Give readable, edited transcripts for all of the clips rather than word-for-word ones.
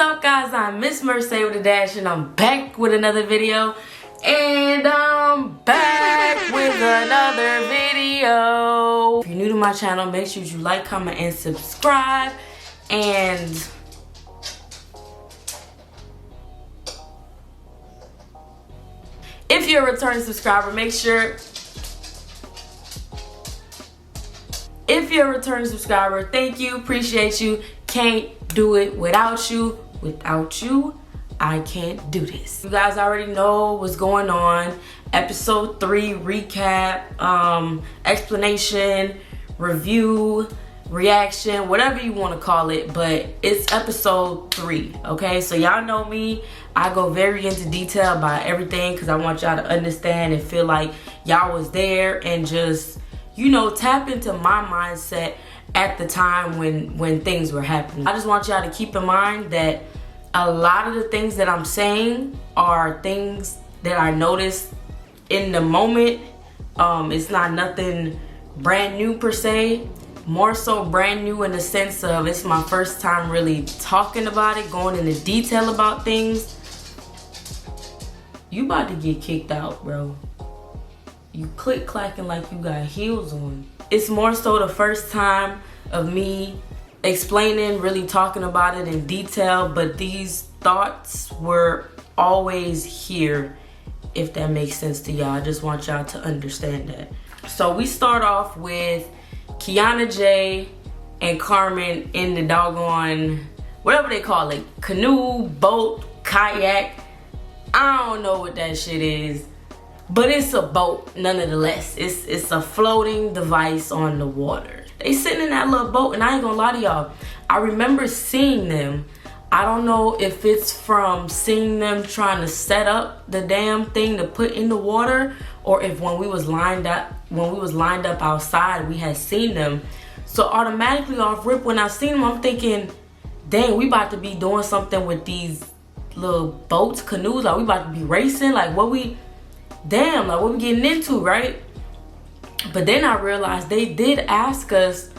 up, guys? I'm Miss Mercè with a dash, and I'm back with another video. And I'm back with another video. If you're new to my channel, make sure you like, comment, and subscribe. And if you're a returning subscriber, make sure. If you're a returning subscriber, thank you, appreciate you. Can't do it without you. Without you, I can't do this. You guys already know what's going on. Episode 3 recap, explanation, review, reaction, whatever you want to call it, but it's episode 3, okay? So y'all know me. I go very into detail about everything because I want y'all to understand and feel like y'all was there and just, you know, tap into my mindset at the time when things were happening. I just want y'all to keep in mind that a lot of the things that I'm saying are things that I noticed in the moment. It's not nothing brand new per se. More so brand new in the sense of it's my first time really talking about it, going into detail about things. You about to get kicked out, bro. You click clacking like you got heels on. It's more so the first time of me explaining, really talking about it in detail, but these thoughts were always here, if that makes sense to y'all. I just want y'all to understand that. So we start off with Kiana J and Carmen in the doggone, whatever they call it, canoe, boat, kayak. I don't know what that shit is. But it's a boat, nonetheless. It's a floating device on the water. They sitting in that little boat, and I ain't gonna lie to y'all. I remember seeing them. I don't know if it's from seeing them trying to set up the damn thing to put in the water, or if when we was lined up outside, we had seen them. So automatically off rip, when I seen them, I'm thinking, dang, we about to be doing something with these little boats, canoes. Like we about to be racing. Like what we getting into, right? But then I realized they did ask us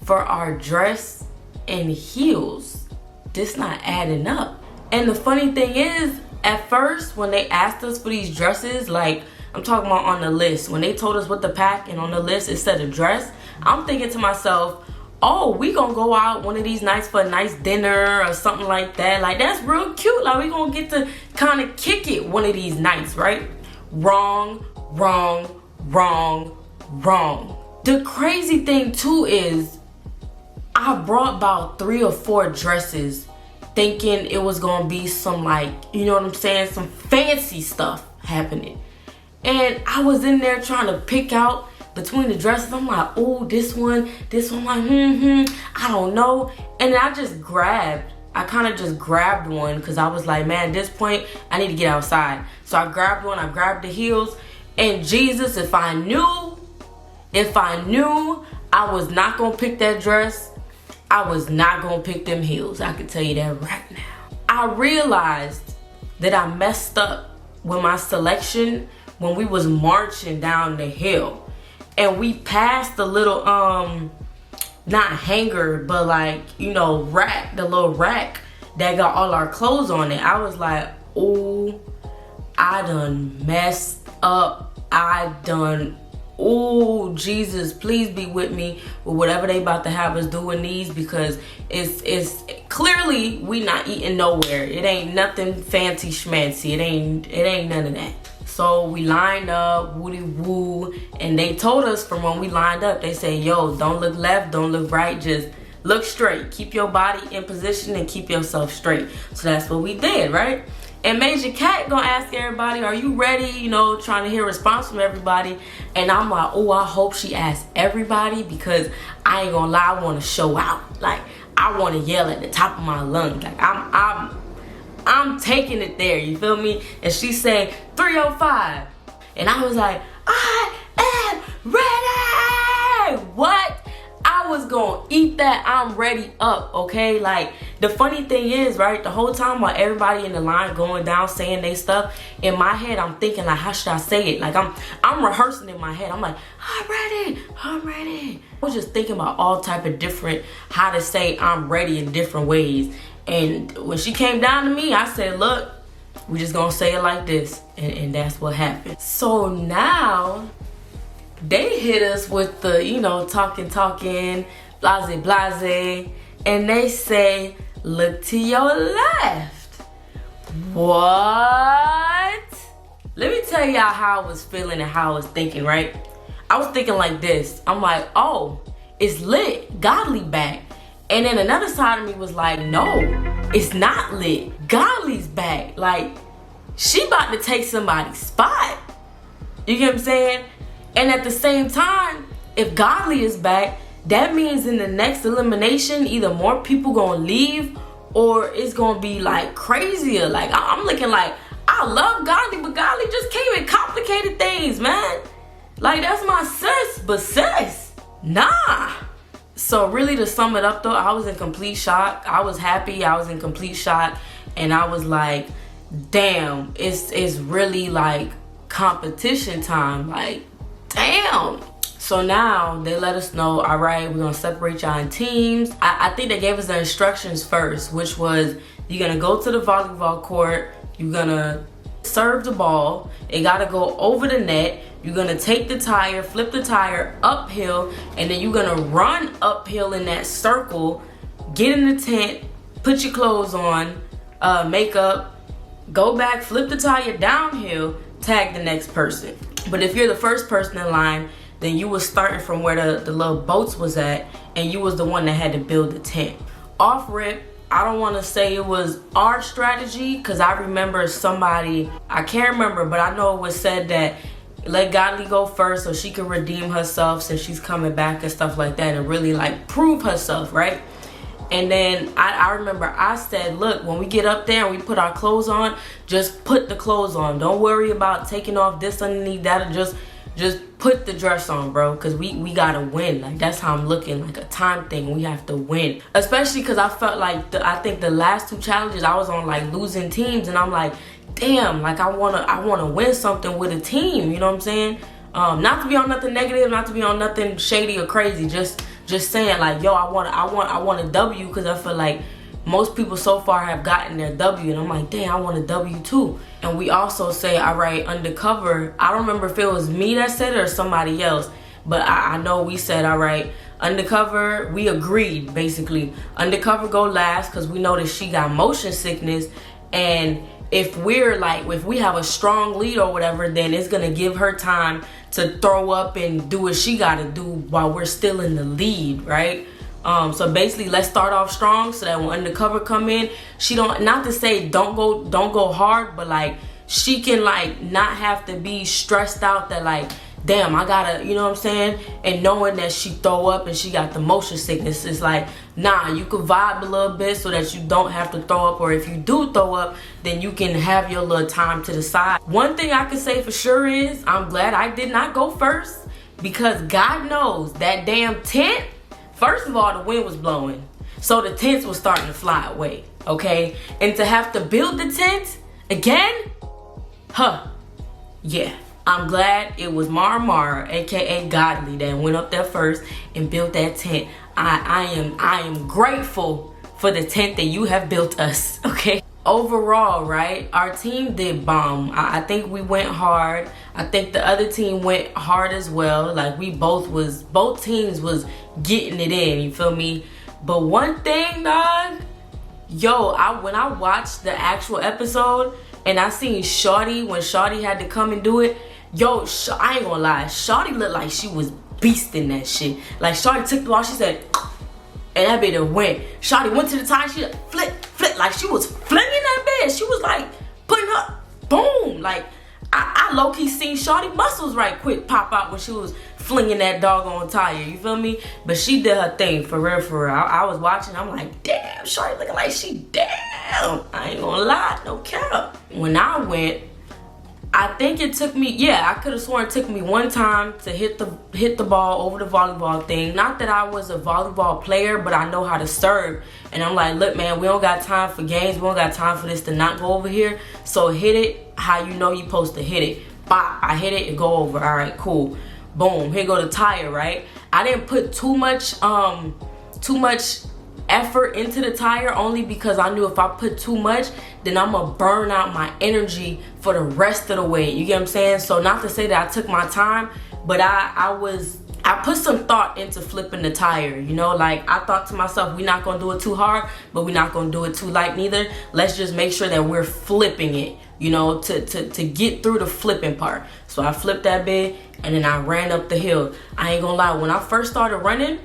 for our dress and heels. This not adding up. And the funny thing is, at first when they asked us for these dresses, like I'm talking about on the list, when they told us what to pack and on the list it said a dress, I'm thinking to myself, oh, we gonna go out one of these nights for a nice dinner or something like that. Like that's real cute. Like we gonna get to kind of kick it one of these nights, right? Wrong, wrong, wrong, wrong. The crazy thing too is I brought about 3 or 4 dresses thinking it was gonna be some, like, you know what I'm saying, some fancy stuff happening. And I was in there trying to pick out between the dresses. I'm like, oh, this one, like, I don't know. And then I kind of just grabbed one because I was like, man, at this point, I need to get outside. So I grabbed one, I grabbed the heels, and Jesus, if I knew I was not gonna pick that dress, I was not gonna pick them heels. I can tell you that right now. I realized that I messed up with my selection when we was marching down the hill. And we passed the little, not hanger, but like, you know, rack, the little rack that got all our clothes on it. I was like, oh, I done messed up. Oh, Jesus, please be with me with whatever they about to have us doing these, because it's clearly we not eating nowhere. It ain't nothing fancy schmancy. It ain't none of that. So we lined up, woody woo, and they told us from when we lined up, they say, yo, don't look left, don't look right, just look straight. Keep your body in position and keep yourself straight. So that's what we did, right? And Major Cat gonna ask everybody, are you ready? You know, trying to hear a response from everybody. And I'm like, oh, I hope she asks everybody, because I ain't gonna lie, I wanna show out. Like, I wanna yell at the top of my lungs. Like, I'm taking it there, you feel me? And she said 305. And I was like, I am ready. What? I was gonna eat that I'm ready up, okay? Like, the funny thing is, right, the whole time while everybody in the line going down saying they stuff, in my head I'm thinking like, how should I say it? Like I'm rehearsing in my head. I'm like, I'm ready. I was just thinking about all type of different how to say I'm ready in different ways. And when she came down to me, I said, look, we just gonna say it like this. And that's what happened. So now they hit us with the, you know, talking, blase. And they say, look to your left. What? Let me tell y'all how I was feeling and how I was thinking, right? I was thinking like this. I'm like, oh, it's lit. Godly back. And then another side of me was like, no, it's not lit. Godly's back. Like, she about to take somebody's spot. You get what I'm saying? And at the same time, if Godly is back, that means in the next elimination, either more people gonna leave or it's gonna be like crazier. Like, I'm looking like, I love Godly, but Godly just came and complicated things, man. Like, that's my sis, but sis, nah. So really, to sum it up though, I was in complete shock. I was happy, I was in complete shock, and I was like, damn, it's really like competition time. Like, damn. So now they let us know, all right, we're gonna separate y'all in teams. I think they gave us the instructions first, which was you're gonna go to the volleyball court, you're gonna serve the ball, it gotta go over the net, you're gonna take the tire, flip the tire uphill, and then you're gonna run uphill in that circle, get in the tent, put your clothes on, makeup, go back, flip the tire downhill, tag the next person. But if you're the first person in line, then you was starting from where the little boats was at, and you was the one that had to build the tent. Off rip, I don't want to say it was our strategy, because I remember somebody, I can't remember, but I know it was said that let Godly go first so she can redeem herself since she's coming back and stuff like that, and really like prove herself, right? And then I remember I said, look, when we get up there and we put our clothes on, just put the clothes on. Don't worry about taking off this underneath that, or just put the dress on, bro, because we gotta win. Like, that's how I'm looking, like a time thing. We have to win, especially because I felt like I think the last two challenges I was on like losing teams, and I'm like, damn, like I wanna win something with a team. You know what I'm saying? Not to be on nothing negative, not to be on nothing shady or crazy. Just saying like, yo, I want a W, because I feel like most people so far have gotten their W, and I'm like, dang, I want a W too. And we also say, all right, undercover. I don't remember if it was me that said it or somebody else, but I know we said, all right, undercover, we agreed, basically. Undercover go last, because we know that she got motion sickness, and if we have a strong lead or whatever, then it's gonna give her time to throw up and do what she gotta do while we're still in the lead, right? So basically, let's start off strong so that when undercover come in, she don't, not to say don't go hard, but like she can like not have to be stressed out that like, damn, I gotta, you know what I'm saying? And knowing that she throw up and she got the motion sickness, it's like, nah, you could vibe a little bit so that you don't have to throw up, or if you do throw up, then you can have your little time to the side. One thing I can say for sure is, I'm glad I did not go first, because God knows that damn tent, first of all, the wind was blowing, so the tents was starting to fly away, okay? And to have to build the tent again, yeah. I'm glad it was Mara, aka Godly, that went up there first and built that tent. I am grateful for the tent that you have built us, okay? Overall, right, our team did bomb. I think we went hard. I think the other team went hard as well. Like, both teams was getting it in, you feel me? But one thing, dog, yo, when I watched the actual episode and I seen Shawty, when Shawty had to come and do it, yo, I ain't gonna lie, Shawty looked like she was beasting that shit. Like, Shawty took the ball, she said, and that bitch went. Shawty went to the tie, she flip, like she was flinging that bitch. She was like putting her, boom. Like, I low-key seen Shawty muscles right quick pop out when she was flinging that doggone tire, you feel me? But she did her thing, for real. I was watching, I'm like, damn, Shawty looking like she damn. I ain't gonna lie, no cap. When I went, I think it took me, yeah, I could have sworn it took me one time to hit the ball over the volleyball thing. Not that I was a volleyball player, but I know how to serve. And I'm like, look, man, we don't got time for games. We don't got time for this to not go over here. So hit it how you know you're supposed to hit it. Bop, I hit it and go over. All right, cool. Boom, here go the tire, right? I didn't put too much effort into the tire, only because I knew if I put too much, then I'm gonna burn out my energy for the rest of the way. You get what I'm saying? So not to say that I took my time, but I put some thought into flipping the tire, you know, like I thought to myself, we're not gonna do it too hard, but we're not gonna do it too light neither. Let's just make sure that we're flipping it, you know, to get through the flipping part. So I flipped that bit and then I ran up the hill. I ain't gonna lie, when I first started running,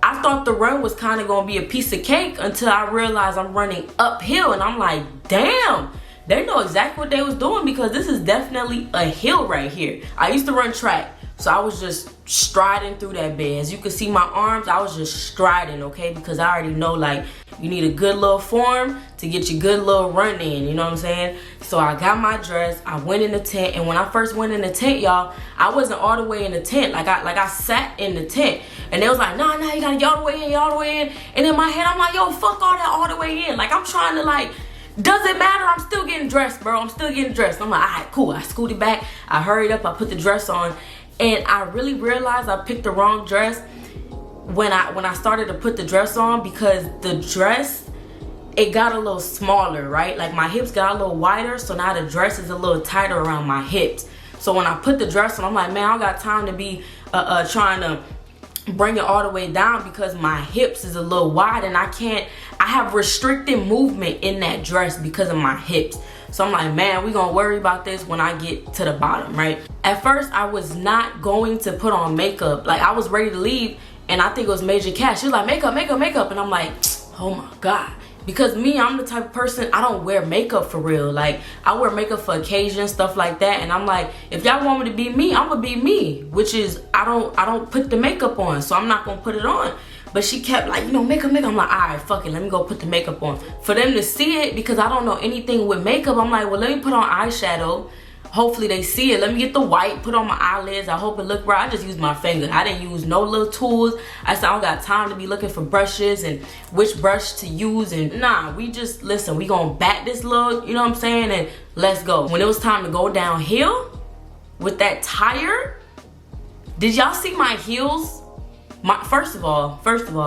I thought the run was kind of gonna be a piece of cake until I realized I'm running uphill, and I'm like, damn, they know exactly what they was doing, because this is definitely a hill right here. I used to run track, so I was just striding through that bed. As you can see my arms, I was just striding, okay? Because I already know, like, you need a good little form to get your good little run in, you know what I'm saying? So I got my dress, I went in the tent, and when I first went in the tent, y'all, I wasn't all the way in the tent. Like I sat in the tent, and they was like, nah, you gotta get all the way in, all the way in. And in my head, I'm like, yo, fuck all that all the way in. Like, I'm trying to, like, doesn't matter, I'm still getting dressed, bro. I'm still getting dressed. I'm like, all right, cool. I scooted back, I hurried up, I put the dress on, and I really realized I picked the wrong dress when I started to put the dress on, because the dress, it got a little smaller, right? Like my hips got a little wider, so now the dress is a little tighter around my hips. So when I put the dress on, I'm like, man, I don't got time to be trying to bring it all the way down, because my hips is a little wide and I have restricted movement in that dress because of my hips. So I'm like, man, we gonna worry about this when I get to the bottom, right? At first, I was not going to put on makeup. Like, I was ready to leave, and I think it was Major Cash. She was like, makeup, makeup, makeup. And I'm like, oh my God. Because me, I'm the type of person, I don't wear makeup for real. Like, I wear makeup for occasions, stuff like that. And I'm like, if y'all want me to be me, I'm gonna be me. Which is, I don't put the makeup on, so I'm not gonna put it on. But she kept like, you know, makeup. I'm like, all right, fuck it, let me go put the makeup on. For them to see it, because I don't know anything with makeup, I'm like, well, let me put on eyeshadow. Hopefully they see it. Let me get the white, put on my eyelids. I hope it look right. I just used my finger. I didn't use no little tools. I said, I don't got time to be looking for brushes and which brush to use. And nah, we just, listen, we gonna back this little, you know what I'm saying? And let's go. When it was time to go downhill with that tire, did y'all see my heels? First of all,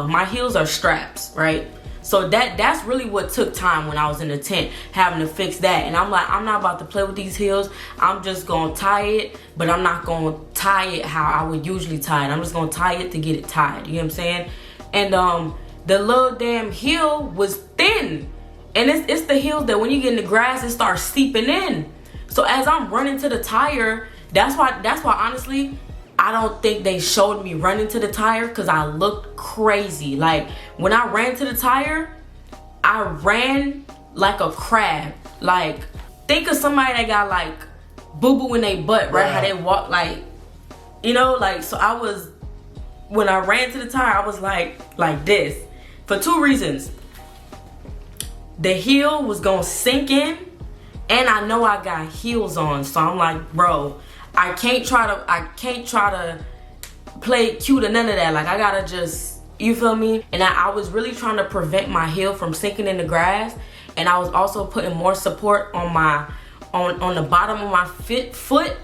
my heels are straps, right? So that's really what took time when I was in the tent, having to fix that. And I'm like, I'm not about to play with these heels. I'm just gonna tie it, but I'm not gonna tie it how I would usually tie it. I'm just gonna tie it to get it tied, you know what I'm saying? And the little damn heel was thin. And it's the heels that when you get in the grass, it starts seeping in. So as I'm running to the tire, that's why honestly, I don't think they showed me running to the tire, because I looked crazy. Like, when I ran to the tire, I ran like a crab. Like, think of somebody that got like boo-boo in their butt, right? How they walk, like, you know, like, so when I ran to the tire, I was like this. For two reasons. The heel was gonna sink in, and I know I got heels on. So I'm like, bro, I can't try to play cute or none of that. Like, I gotta just, you feel me? And I was really trying to prevent my heel from sinking in the grass. And I was also putting more support on the bottom of my foot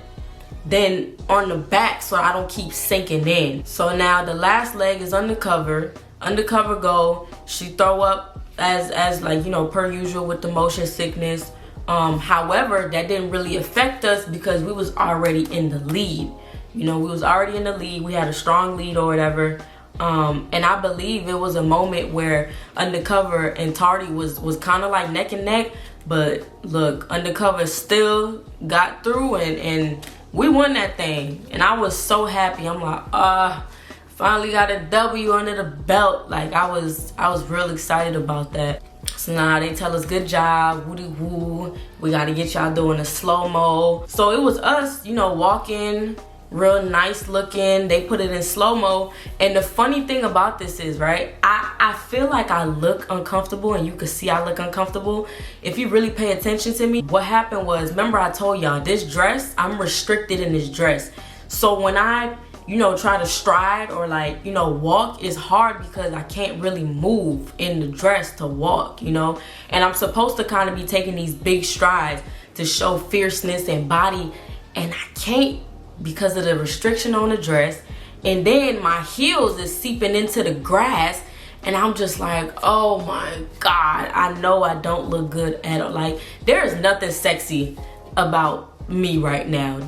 than on the back, so I don't keep sinking in. So now the last leg is undercover go. She throw up as like, you know, per usual with the motion sickness. However, that didn't really affect us because we was already in the lead. You know, we was already in the lead. We had a strong lead or whatever. And I believe it was a moment where Undercover and Tardy was kind of like neck and neck. But look, Undercover still got through and we won that thing. And I was so happy. I'm like, finally got a W under the belt. Like, I was real excited about that. So now they tell us, good job, woody woo. We gotta get y'all doing a slow-mo. So it was us, you know, walking, real nice looking. They put it in slow-mo. And the funny thing about this is, right, I feel like I look uncomfortable, and you can see I look uncomfortable. If you really pay attention to me, what happened was, remember I told y'all, this dress, I'm restricted in this dress. So when I, you know, try to stride or like, you know, walk, is hard because I can't really move in the dress to walk, you know. And I'm supposed to kind of be taking these big strides to show fierceness and body, and I can't because of the restriction on the dress. And then my heels is seeping into the grass, And I'm just like, oh my God, I know I don't look good at all. Like, there is nothing sexy about me right now.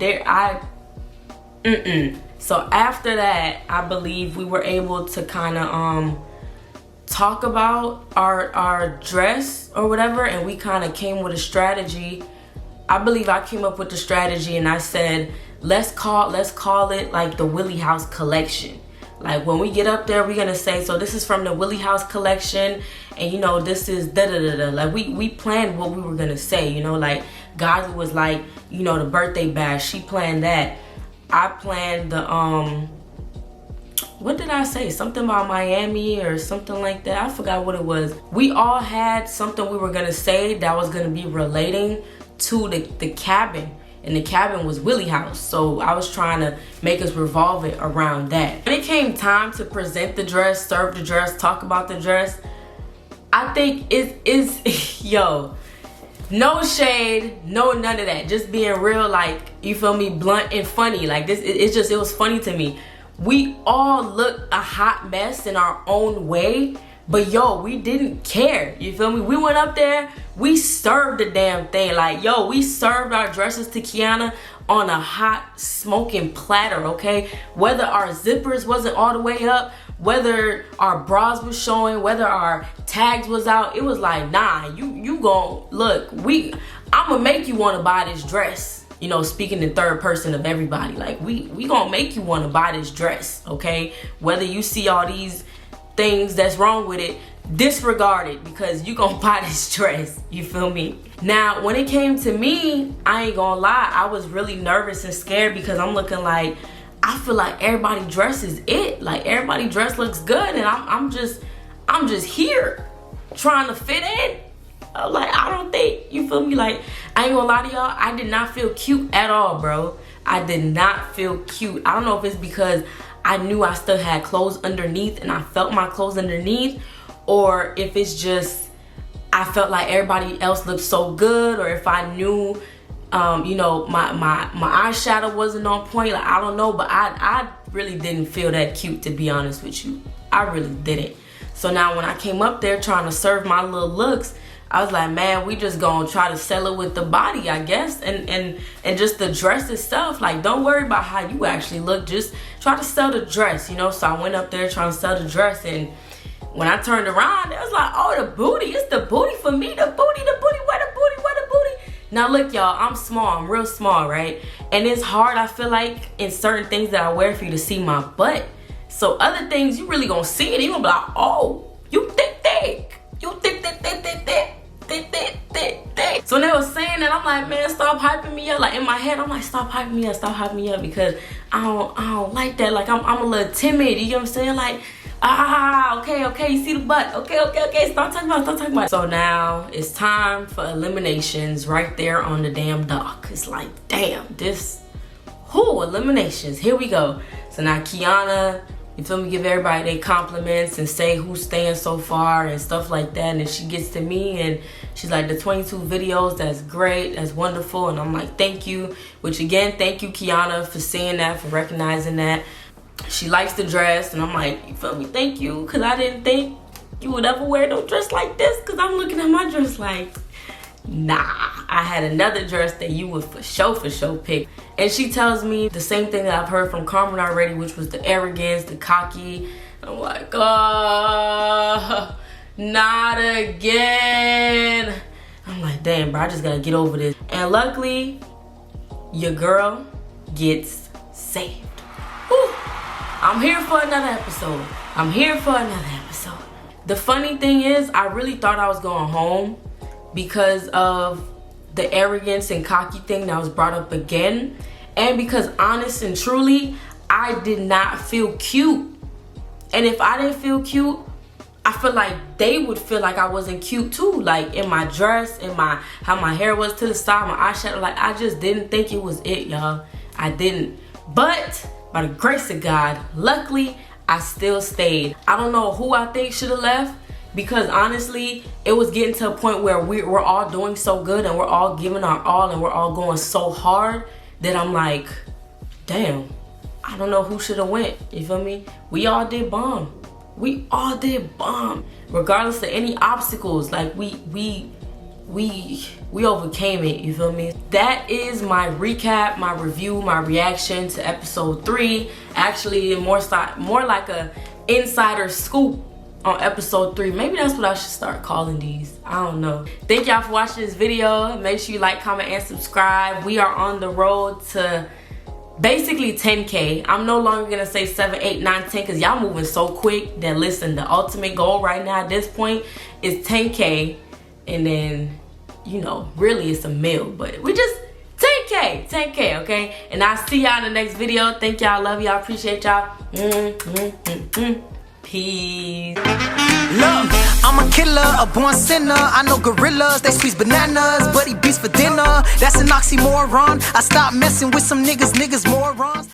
So after that, I believe we were able to kind of talk about our dress or whatever, and we kind of came with a strategy. I believe I came up with the strategy, and I said, let's call it like the Willie House collection. Like, when we get up there, we're gonna say, so this is from the Willie House collection, and you know, this is da da da da. Like, we planned what we were gonna say, you know. Like, Gazi was like, you know, the birthday bash, she planned that. I planned the what did I say? Something about Miami or something like that. I forgot what it was. We all had something we were gonna say that was gonna be relating to the cabin. And the cabin was Willie House. So I was trying to make us revolve it around that. When it came time to present the dress, serve the dress, talk about the dress, I think it is, yo, no shade, no none of that. Just being real, like, you feel me, blunt and funny. Like, this, it was funny to me. We all looked a hot mess in our own way, but yo, we didn't care, you feel me? We went up there, we served the damn thing. Like, yo, we served our dresses to Kiana on a hot smoking platter, okay? Whether our zippers wasn't all the way up, whether our bras was showing, whether our tags was out, it was like, nah, you gon' look, I'ma make you wanna buy this dress. You know, speaking in third person of everybody. Like, we gonna make you wanna buy this dress, okay? Whether you see all these things that's wrong with it, disregard it, because you gonna buy this dress, you feel me? Now, when it came to me, I ain't gonna lie, I was really nervous and scared, because I'm looking like, I feel like everybody dress is it. Like, everybody dress looks good, and I'm just here trying to fit in. I'm like, I don't think, you feel me? Like, I ain't gonna lie to y'all, I did not feel cute at all, bro. I did not feel cute. I don't know if it's because I knew I still had clothes underneath and I felt my clothes underneath, or if it's just I felt like everybody else looked so good, or if I knew you know, my eyeshadow wasn't on point. Like, I don't know, but I really didn't feel that cute, to be honest with you. I really didn't. So now when I came up there trying to serve my little looks, I was like, man, we just gonna try to sell it with the body, I guess, and just the dress itself. Like, don't worry about how you actually look, just try to sell the dress, you know. So I went up there trying to sell the dress, and when I turned around, it was like, oh, the booty, it's the booty for me, the booty, where the booty? Now look, y'all, I'm small, I'm real small, right? And it's hard, I feel like, in certain things that I wear for you to see my butt. So other things, you really gonna see it, and you gonna be like, oh, you thick. You thick. So when they was saying that, I'm like, man, stop hyping me up. Like, in my head, I'm like, stop hyping me up, because I don't like that. Like, I'm a little timid, you know what I'm saying? Like, okay, you see the butt. Okay, stop talking about it. So now it's time for eliminations right there on the damn dock. It's like, damn, eliminations, here we go. So now Kiana, you feel me, give everybody their compliments and say who's staying so far and stuff like that. And then she gets to me and she's like, the 22 videos, that's great, that's wonderful. And I'm like, thank you. Which again, thank you, Kiana, for seeing that, for recognizing that. She likes the dress, and I'm like, you feel me, thank you, because I didn't think you would ever wear no dress like this, because I'm looking at my dress like, nah. I had another dress that you would for sure pick. And she tells me the same thing that I've heard from Carmen already, which was the arrogance, the cocky. I'm like, oh, not again. I'm like, damn, bro, I just gotta get over this. And luckily, your girl gets saved. Whew. I'm here for another episode. The funny thing is, I really thought I was going home because of the arrogance and cocky thing that was brought up again, and because honest and truly, I did not feel cute. And if I didn't feel cute, I feel like they would feel like I wasn't cute too, like in my dress, in how my hair was to the side, my eyeshadow. Like, I just didn't think it was it, y'all. I didn't. But by the grace of God, luckily, I still stayed. I don't know who I think should have left, because honestly, it was getting to a point where we're all doing so good and we're all giving our all and we're all going so hard that I'm like, damn, I don't know who should have went, you feel me? We all did bomb. we all did bomb. Regardless of any obstacles, like we overcame it, you feel me? That is my recap, my review, my reaction to episode 3. Actually, more like a insider scoop on episode 3. Maybe that's what I should start calling these. I don't know. Thank y'all for watching this video. Make sure you like, comment, and subscribe. We are on the road to basically 10K. I'm no longer gonna say 7, 8, 9, 10 because y'all moving so quick that listen, the ultimate goal right now at this point is 10K, and then, you know, really it's a mil, but we just 10K, okay? And I'll see y'all in the next video. Thank y'all, love y'all, appreciate y'all. Peace. Look, I'm a killer, a born sinner. I know gorillas, they squeeze bananas, but he beats for dinner. That's an oxymoron. I stopped messing with some niggas morons.